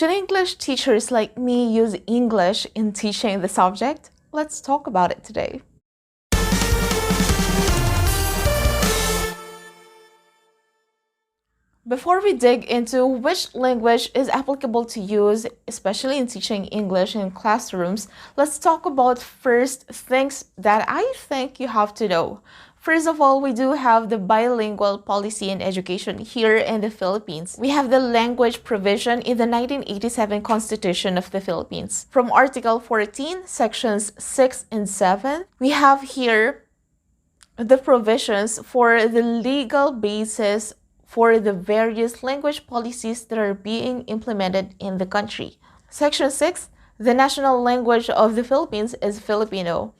Should English teachers like me use English in teaching the subject? Let's talk about it today. Before we dig into which language is applicable to use, especially in teaching English in classrooms, let's talk about first things that I think you have to know. First of all, we do have the bilingual policy in education here in the Philippines. We have the language provision in the 1987 Constitution of the Philippines. From Article 14, Sections 6 and 7, we have here the provisions for the legal basis for the various language policies that are being implemented in the country. Section 6, the national language of the Philippines is Filipino.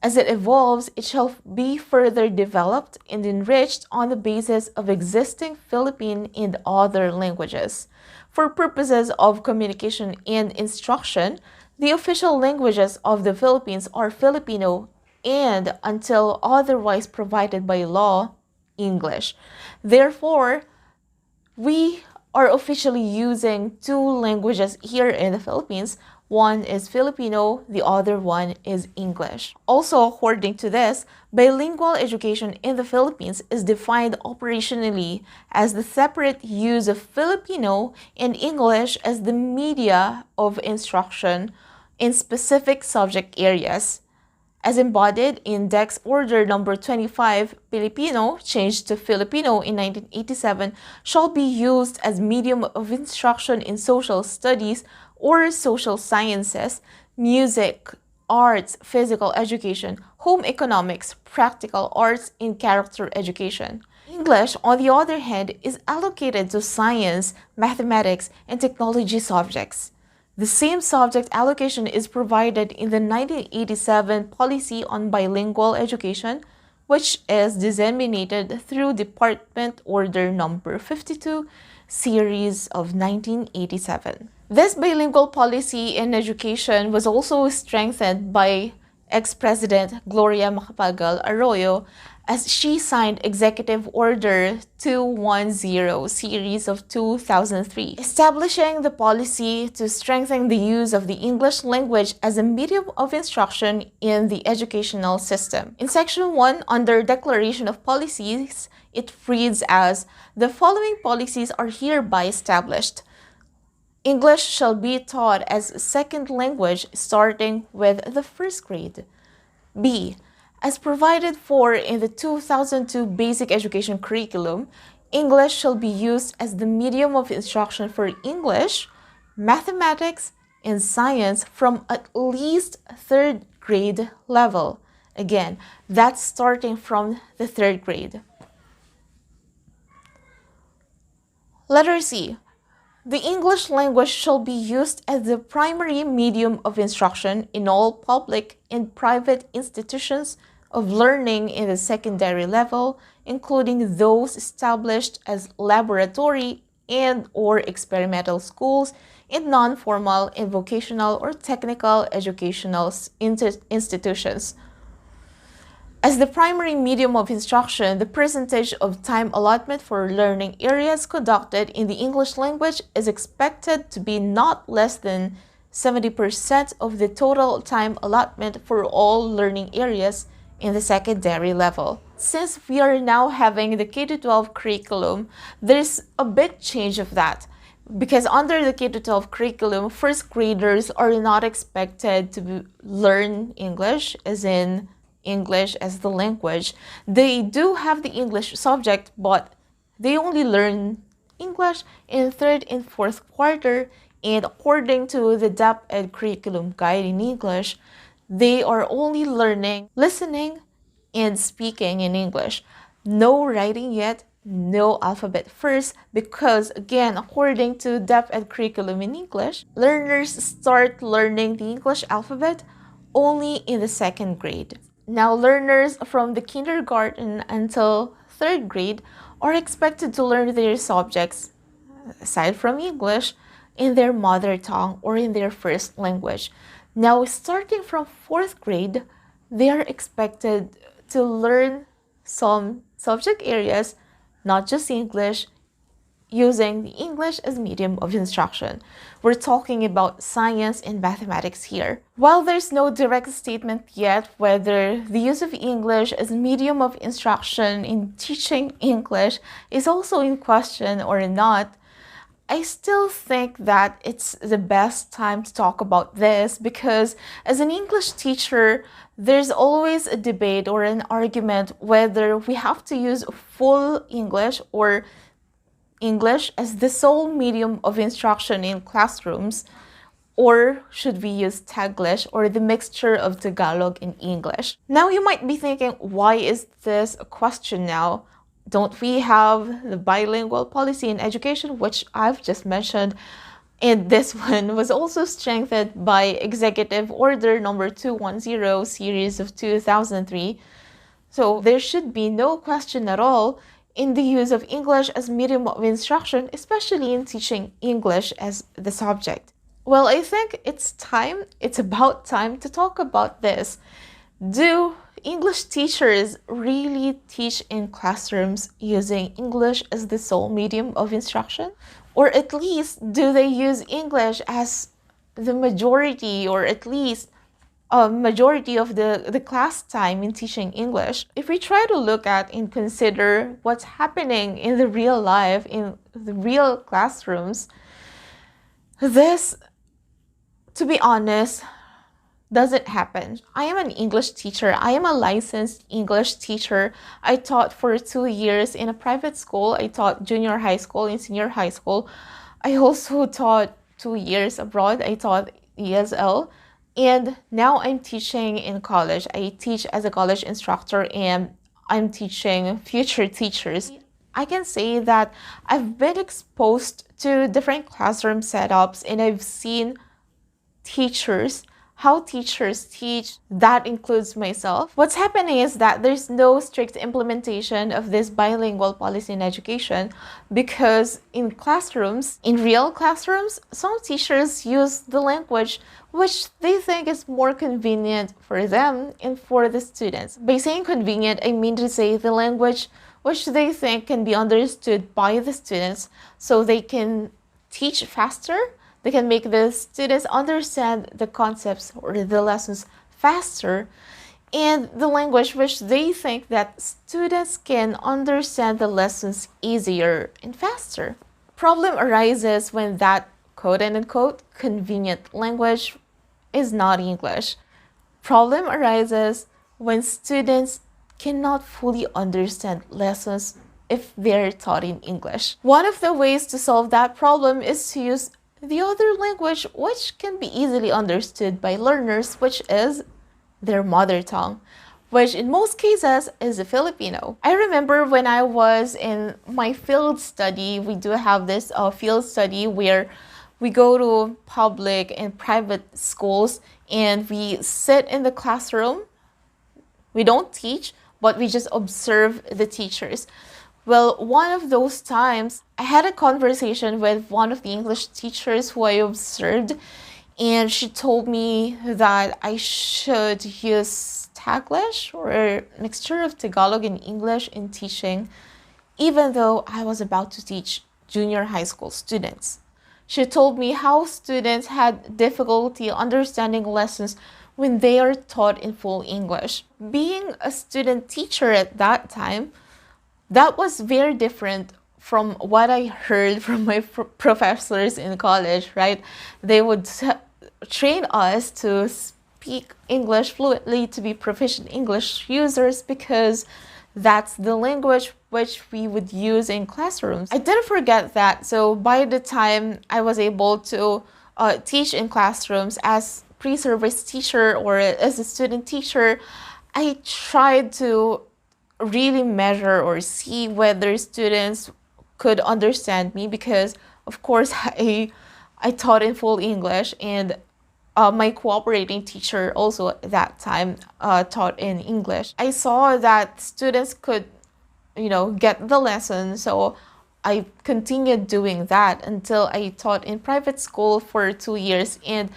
As it evolves, it shall be further developed and enriched on the basis of existing Philippine and other languages. For purposes of communication and instruction, the official languages of the Philippines are Filipino and, until otherwise provided by law, English. Therefore, we are officially using two languages here in the Philippines. One is Filipino, the other one is English. Also, according to this, bilingual education in the Philippines is defined operationally as the separate use of Filipino and English as the media of instruction in specific subject areas, as embodied in Dex Order Number 25, Filipino, changed to Filipino in 1987, shall be used as medium of instruction in social studies or social sciences, music, arts, physical education, home economics, practical arts, and character education. English, on the other hand, is allocated to science, mathematics, and technology subjects. The same subject allocation is provided in the 1987 Policy on Bilingual Education, which is disseminated through Department Order Number 52, Series of 1987. This bilingual policy in education was also strengthened by ex-President Gloria Macapagal Arroyo as she signed Executive Order 210 Series of 2003, establishing the policy to strengthen the use of the English language as a medium of instruction in the educational system. In Section 1, under Declaration of Policies, it reads as, "The following policies are hereby established. English shall be taught as a second language starting with the first grade. B. As provided for in the 2002 Basic Education Curriculum, English shall be used as the medium of instruction for English, mathematics, and science from at least third grade level." Again, that's starting from the third grade. Letter C. The English language shall be used as the primary medium of instruction in all public and private institutions of learning in the secondary level, including those established as laboratory and or experimental schools in non-formal and vocational or technical educational institutions. As the primary medium of instruction, the percentage of time allotment for learning areas conducted in the English language is expected to be not less than 70% of the total time allotment for all learning areas in the secondary level. Since we are now having the K-12 curriculum, there's a bit change of that. Because under the K-12 curriculum, first graders are not expected to learn English, as in English as the language. They do have the English subject, but they only learn English in third and fourth quarter, and according to the DepEd curriculum guide in English, they are only learning listening and speaking in English. No writing yet, no alphabet first, because again, according to DepEd curriculum in English, learners start learning the English alphabet only in the second grade. Now, learners from the kindergarten until third grade are expected to learn their subjects, aside from English, in their mother tongue or in their first language. Now, starting from fourth grade, they are expected to learn some subject areas, not just English, using the English as medium of instruction. We're talking about science and mathematics here. While there's no direct statement yet whether the use of English as medium of instruction in teaching English is also in question or not, I still think that it's the best time to talk about this because as an English teacher, there's always a debate or an argument whether we have to use full English or English as the sole medium of instruction in classrooms, or should we use Taglish or the mixture of Tagalog and English? Now you might be thinking, why is this a question now? Don't we have the bilingual policy in education, which I've just mentioned? And this one was also strengthened by Executive Order number 210 series of 2003. So there should be no question at all in the use of English as medium of instruction, especially in teaching English as the subject. Well, I think it's about time to talk about this. Do English teachers really teach in classrooms using English as the sole medium of instruction? Or at least, do they use English as the majority, or at least a majority of the class time in teaching English? If we try to look at and consider what's happening in the real life, in the real classrooms, this, to be honest, doesn't happen. I am an English teacher. I am a licensed English teacher. I taught for 2 years in a private school. I taught junior high school and senior high school. I also taught 2 years abroad. I taught ESL. And now I'm teaching in college. I teach as a college instructor and I'm teaching future teachers. I can say that I've been exposed to different classroom setups and I've seen how teachers teach. That includes myself. What's happening is that there's no strict implementation of this bilingual policy in education because in real classrooms, some teachers use the language which they think is more convenient for them and for the students. By saying convenient, I mean to say the language which they think can be understood by the students so they can teach faster. They can make the students understand the concepts or the lessons faster, and the language which they think that students can understand the lessons easier and faster. Problem arises when that quote-unquote convenient language is not English. Problem arises when students cannot fully understand lessons if they're taught in English. One of the ways to solve that problem is to use the other language which can be easily understood by learners, which is their mother tongue, which in most cases is a Filipino. I remember when I was in my field study, we do have this field study where we go to public and private schools and we sit in the classroom. We don't teach, but we just observe the teachers. Well, one of those times, I had a conversation with one of the English teachers who I observed, and she told me that I should use Taglish or a mixture of Tagalog and English in teaching, even though I was about to teach junior high school students. She told me how students had difficulty understanding lessons when they are taught in full English. Being a student teacher at that time, that was very different from what I heard from my professors in college, right? They would train us to speak English fluently, to be proficient English users, because that's the language which we would use in classrooms. I didn't forget that, so by the time I was able to teach in classrooms as pre-service teacher or as a student teacher, I tried to really measure or see whether students could understand me because, of course, I taught in full English and my cooperating teacher also at that time taught in English. I saw that students could, get the lesson. So I continued doing that until I taught in private school for 2 years. And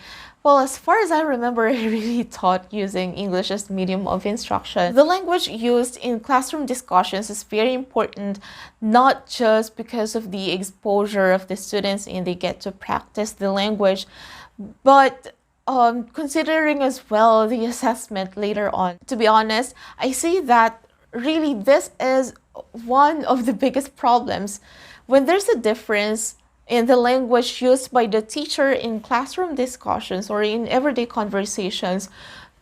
well, as far as I remember, I really taught using English as medium of instruction. The language used in classroom discussions is very important, not just because of the exposure of the students and they get to practice the language, but considering as well the assessment later on. To be honest, I see that really this is one of the biggest problems. When there's a difference in the language used by the teacher in classroom discussions or in everyday conversations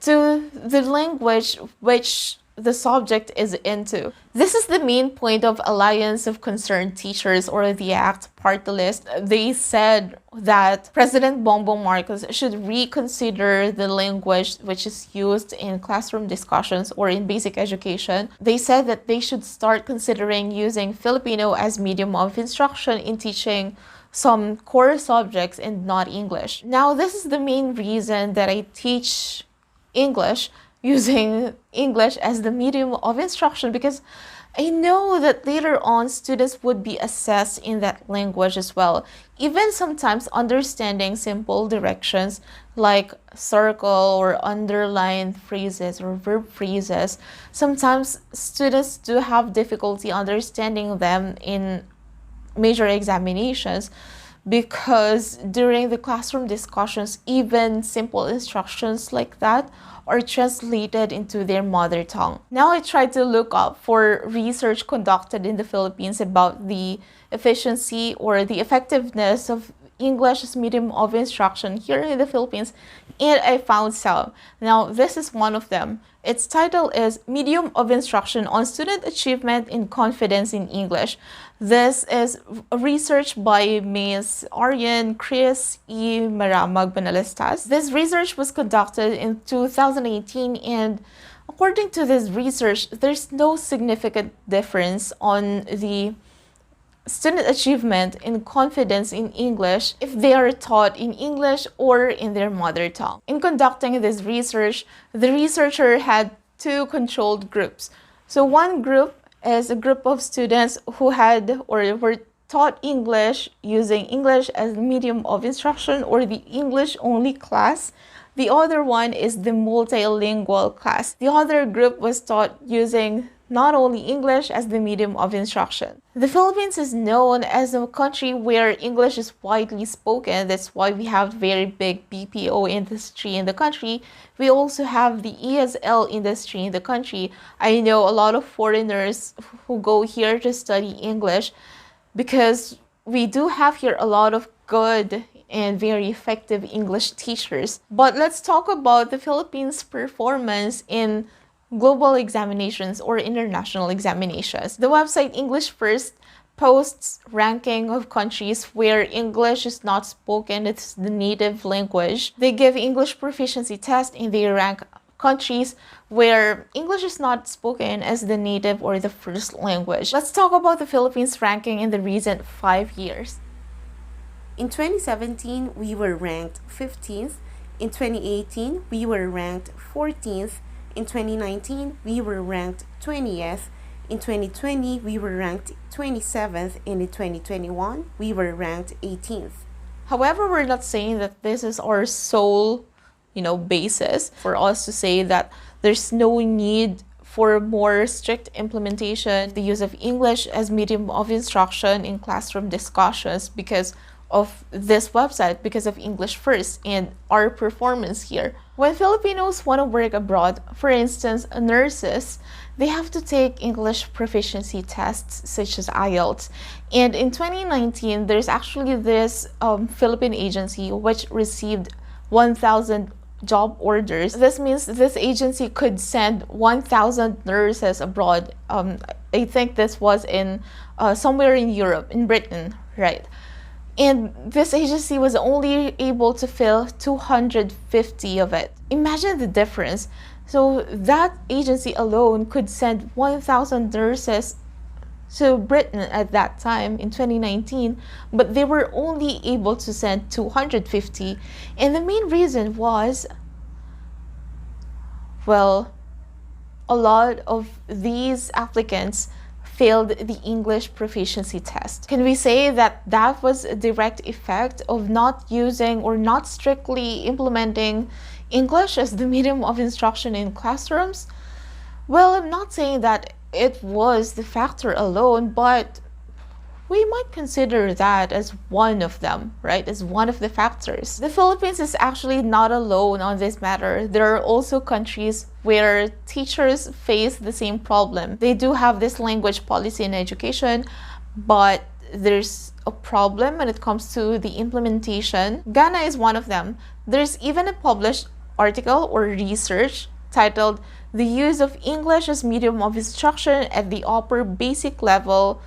to the language which the subject is into. This is the main point of Alliance of Concerned Teachers, or the ACT party list. They said that President Bongbong Marcos should reconsider the language which is used in classroom discussions or in basic education. They said that they should start considering using Filipino as medium of instruction in teaching some core subjects and not English. Now, this is the main reason that I teach English using English as the medium of instruction, because I know that later on students would be assessed in that language as well. Even sometimes understanding simple directions like circle or underline phrases or verb phrases, sometimes students do have difficulty understanding them in major examinations, because during the classroom discussions, even simple instructions like that are translated into their mother tongue. Now I tried to look up for research conducted in the Philippines about the efficiency or the effectiveness of English as medium of instruction here in the Philippines, and I found some. Now, this is one of them. Its title is Medium of Instruction on Student Achievement in Confidence in English. This is research by Ms. Arian Chris E. Maramag Banalistas. This research was conducted in 2018, and according to this research, there's no significant difference on the student achievement in confidence in English if they are taught in English or in their mother tongue. In conducting this research, the researcher had two controlled groups. So one group is a group of students who had or were taught English using English as medium of instruction, or the English only class. The other one is the multilingual class. The other group was taught using not only English as the medium of instruction. The Philippines is known as a country where English is widely spoken. That's why we have very big BPO industry in the country. We also have the ESL industry in the country. I know a lot of foreigners who go here to study English because we do have here a lot of good and very effective English teachers. But let's talk about the Philippines' performance in global examinations or international examinations. The website English First posts ranking of countries where English is not spoken, it's the native language. They give English proficiency test and they rank countries where English is not spoken as the native or the first language. Let's talk about the Philippines ranking in the recent 5 years. In 2017, we were ranked 15th. In 2018, we were ranked 14th. In 2019, we were ranked 20th. In 2020, we were ranked 27th. And in 2021, we were ranked 18th. However, we're not saying that this is our sole, basis for us to say that there's no need for more strict implementation, the use of English as medium of instruction in classroom discussions because of this website, because of English First and our performance here. When Filipinos want to work abroad, for instance, nurses, they have to take English proficiency tests such as IELTS. And in 2019, there's actually this Philippine agency which received 1,000 job orders. This means this agency could send 1,000 nurses abroad. I think this was in somewhere in Europe, in Britain, right? And this agency was only able to fill 250 of it. Imagine the difference. So that agency alone could send 1,000 nurses to Britain at that time in 2019, but they were only able to send 250. And the main reason was, well, a lot of these applicants failed the English proficiency test. Can we say that that was a direct effect of not using or not strictly implementing English as the medium of instruction in classrooms? Well, I'm not saying that it was the factor alone, but we might consider that as one of them, right? As one of the factors. The Philippines is actually not alone on this matter. There are also countries where teachers face the same problem. They do have this language policy in education, but there's a problem when it comes to the implementation. Ghana is one of them. There's even a published article or research titled "The Use of English as Medium of Instruction at the Upper Basic Level,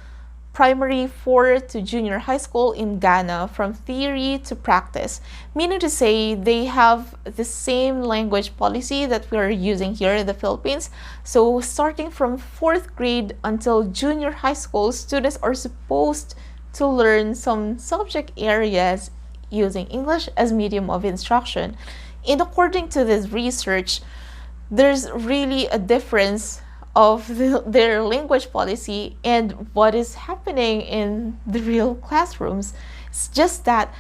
Primary 4 to Junior High School in Ghana, from Theory to Practice," meaning to say they have the same language policy that we are using here in the Philippines. So starting from 4th grade until junior high school, students are supposed to learn some subject areas using English as medium of instruction. And according to this research, there's really a difference of their language policy and what is happening in the real classrooms. It's just that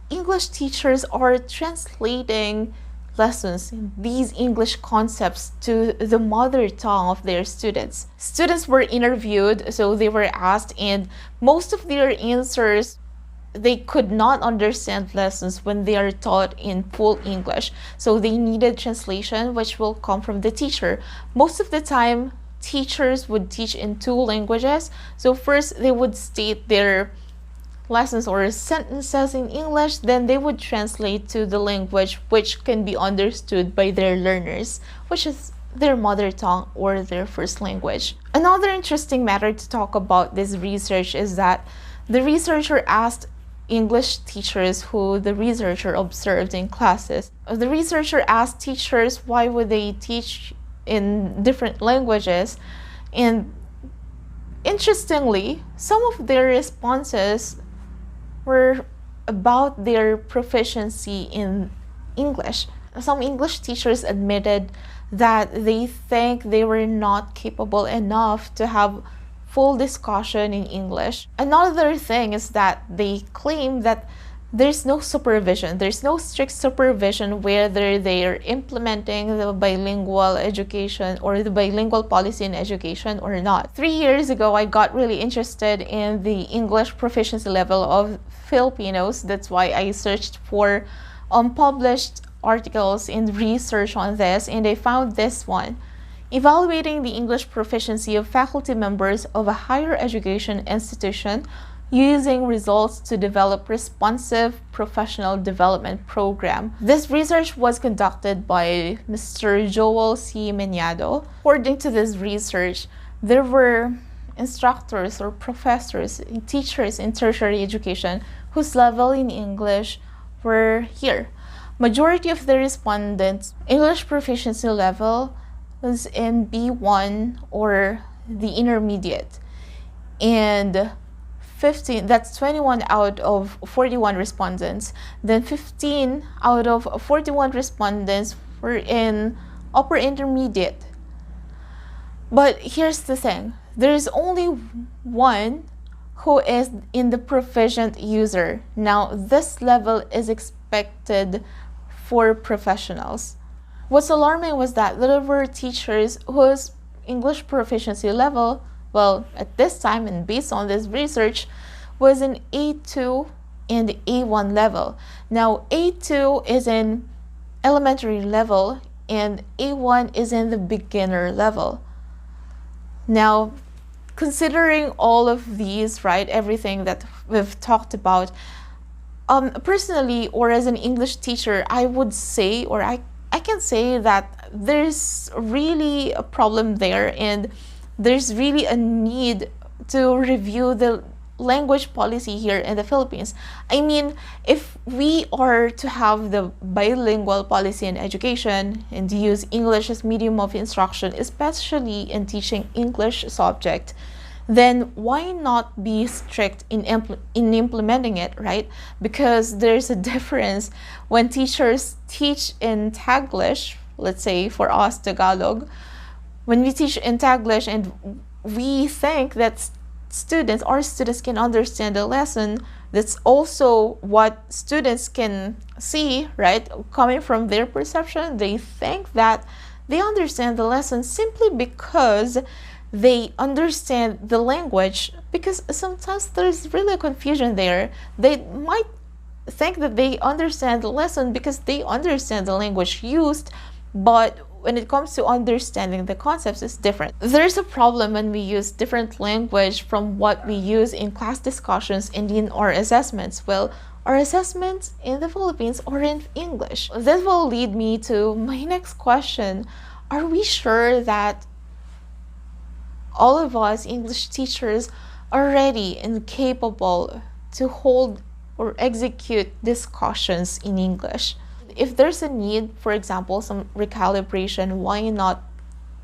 English teachers are translating lessons, these English concepts, to the mother tongue of their students. Students were interviewed, so they were asked, and most of their answers, they could not understand lessons when they are taught in full English. So they needed translation, which will come from the teacher. Most of the time, teachers would teach in 2 languages. So first, they would state their lessons or sentences in English, then they would translate to the language which can be understood by their learners, which is their mother tongue or their first language. Another interesting matter to talk about this research is that the researcher asked English teachers who the researcher observed in classes. The researcher asked teachers why would they teach in different languages, and interestingly, some of their responses were about their proficiency in English. Some English teachers admitted that they think they were not capable enough to have full discussion in English. Another thing is that they claim that there's no supervision. There's no strict supervision whether they're implementing the bilingual education or the bilingual policy in education or not. 3 years ago, I got really interested in the English proficiency level of Filipinos. That's why I searched for unpublished articles and research on this, and I found this one: evaluating the English proficiency of faculty members of a higher education institution using results to develop responsive professional development program. This research was conducted by Mr. Joel C. Meñado. According to this research, there were instructors or professors, teachers in tertiary education whose level in English were here. Majority of the respondents' English proficiency level was in B1 or the intermediate, and 21 out of 41 respondents. Then 15 out of 41 respondents were in upper intermediate. But here's the thing, there's only one who is in the proficient user. Now, this level is expected for professionals. What's alarming was that there were teachers whose English proficiency level, well, at this time and based on this research, was an A2 and A1 level. Now, A2 is in elementary level and A1 is in the beginner level. Now, considering all of these, right, everything that we've talked about, personally, or as an English teacher, I would say, or I can say that there's really a problem there, and there's really a need to review the language policy here in the Philippines. I mean, if we are to have the bilingual policy in education and use English as medium of instruction, especially in teaching English subject, then why not be strict in implementing it, right? Because there's a difference when teachers teach in Taglish, let's say for us Tagalog, when we teach in Taglish and we think that our students can understand the lesson. That's also what students can see, right? Coming from their perception, they think that they understand the lesson simply because they understand the language, because sometimes there's really a confusion there. They might think that they understand the lesson because they understand the language used, but when it comes to understanding the concepts, it's different. There's a problem when we use different language from what we use in class discussions and in our assessments. Well, our assessments in the Philippines are in English. This will lead me to my next question. Are we sure that all of us English teachers are ready and capable to hold or execute discussions in English? If there's a need, for example, some recalibration, why not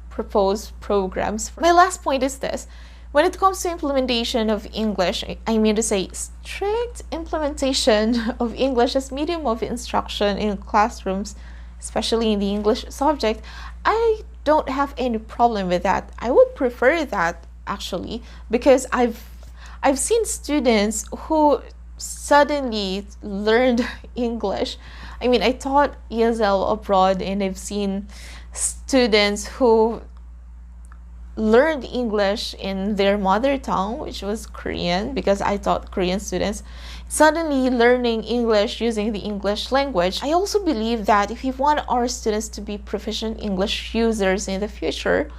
propose programs? My last point is this. When it comes to implementation of English, I mean to say strict implementation of English as medium of instruction in classrooms, especially in the English subject, I don't have any problem with that. I would prefer that, actually, because I've seen students who suddenly learned English. I mean, I taught ESL abroad, and I've seen students who learned English in their mother tongue, which was Korean, because I taught Korean students, suddenly learning English using the English language. I also believe that if we want our students to be proficient English users in the future,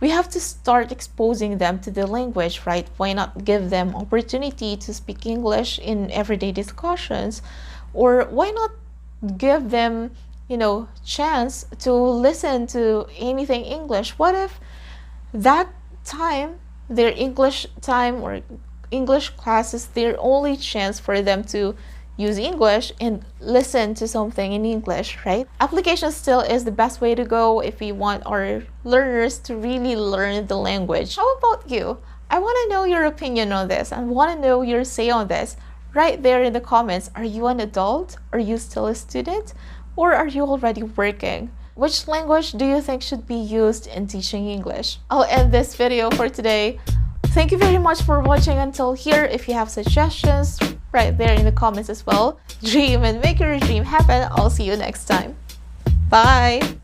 we have to start exposing them to the language, right? Why not give them opportunity to speak English in everyday discussions? Or why not give them, chance to listen to anything English? What if that time, their English time or English class is their only chance for them to use English and listen to something in English, right? Application still is the best way to go if we want our learners to really learn the language. How about you? I want to know your opinion on this. I want to know your say on this right there in the comments. Are you an adult? Are you still a student? Or are you already working? Which language do you think should be used in teaching English? I'll end this video for today. Thank you very much for watching until here. If you have suggestions, right there in the comments as well. Dream and make your dream happen. I'll see you next time. Bye!